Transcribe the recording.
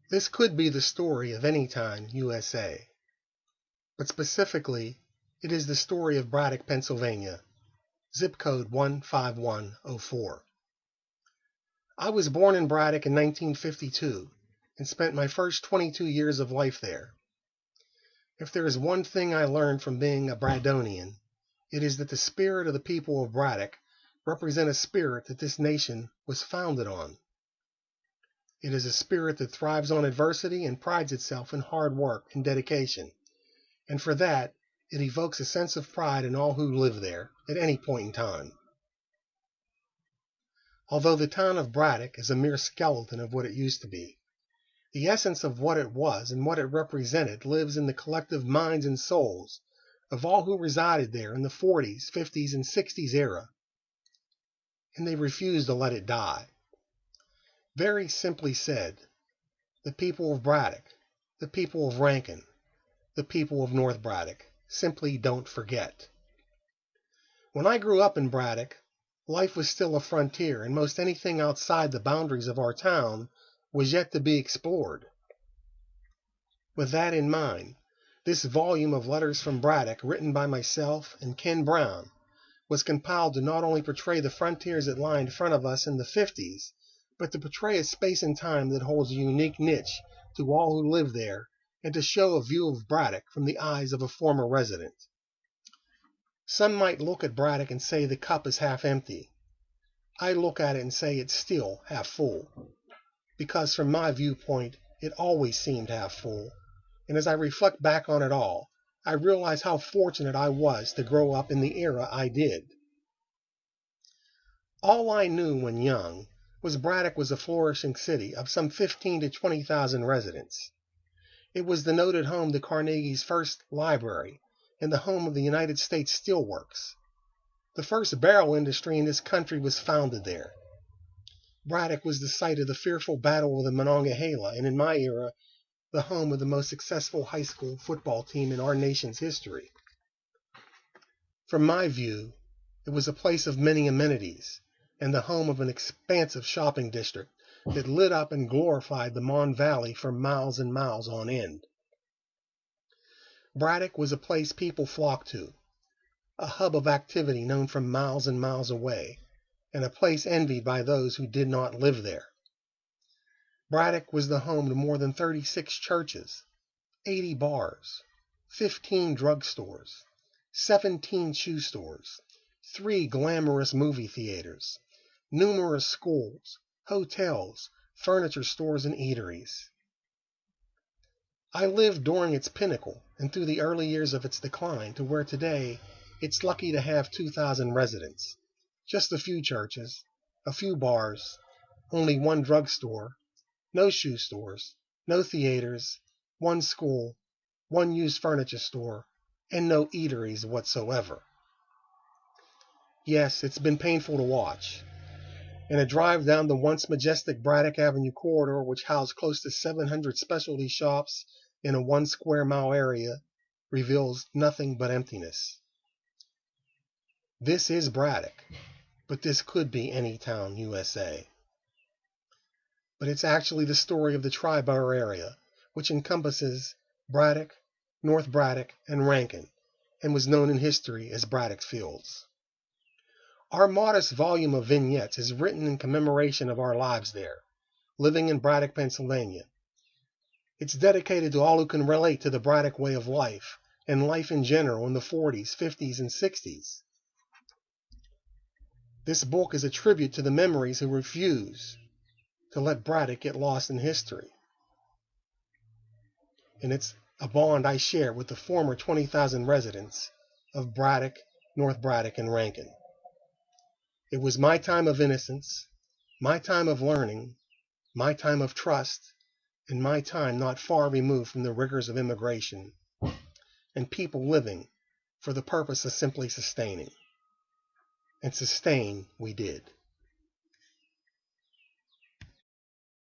This could be the story of any time USA, but specifically, it is the story of Braddock, Pennsylvania, zip code 15104. I was born in Braddock in 1952 and spent my first 22 years of life there. If there is one thing I learned from being a Braddonian, it is that the spirit of the people of Braddock represent a spirit that this nation was founded on. It is a spirit that thrives on adversity and prides itself in hard work and dedication, and for that, it evokes a sense of pride in all who live there at any point in time. Although the town of Braddock is a mere skeleton of what it used to be, the essence of what it was and what it represented lives in the collective minds and souls of all who resided there in the 40s, 50s, and 60s era, and they refused to let it die. Very simply said, the people of Braddock, the people of Rankin, the people of North Braddock simply don't forget. When I grew up in Braddock, life was still a frontier, and most anything outside the boundaries of our town was yet to be explored. With that in mind, this volume of letters from Braddock, written by myself and Ken Brown, was compiled to not only portray the frontiers that lie in front of us in the 50s, but to portray a space and time that holds a unique niche to all who live there, and to show a view of Braddock from the eyes of a former resident. Some might look at Braddock and say the cup is half empty. I look at it and say it's still half full, because from my viewpoint, it always seemed half full, and as I reflect back on it all, I realize how fortunate I was to grow up in the era I did. All I knew when young was Braddock was a flourishing city of some 15 to 20,000 residents. It was the noted home to Carnegie's first library and the home of the United States Steelworks. The first barrel industry in this country was founded there. Braddock was the site of the fearful Battle of the Monongahela, and in my era, the home of the most successful high school football team in our nation's history. From my view, it was a place of many amenities, and the home of an expansive shopping district that lit up and glorified the Mon Valley for miles and miles on end. Braddock was a place people flocked to, a hub of activity known from miles and miles away, and a place envied by those who did not live there. Braddock was the home to more than 36 churches, 80 bars, 15 drugstores, 17 shoe stores, 3 glamorous movie theaters, numerous schools, hotels, furniture stores, and eateries. I lived during its pinnacle and through the early years of its decline to where today it's lucky to have 2,000 residents, just a few churches, a few bars, only 1 drugstore, no shoe stores, no theaters, 1 school, 1 used furniture store, and no eateries whatsoever. Yes, it's been painful to watch. And a drive down the once majestic Braddock Avenue corridor, which housed close to 700 specialty shops in a 1 square mile area, reveals nothing but emptiness. This is Braddock, but this could be any town USA. But it's actually the story of the Tri-Borough area, which encompasses Braddock, North Braddock, and Rankin, and was known in history as Braddock Fields. Our modest volume of vignettes is written in commemoration of our lives there, living in Braddock, Pennsylvania. It's dedicated to all who can relate to the Braddock way of life, and life in general in the 40s, 50s, and 60s. This book is a tribute to the memories who refuse to let Braddock get lost in history. And it's a bond I share with the former 20,000 residents of Braddock, North Braddock, and Rankin. It was my time of innocence, my time of learning, my time of trust, and my time not far removed from the rigors of immigration, and people living for the purpose of simply sustaining. And sustain we did.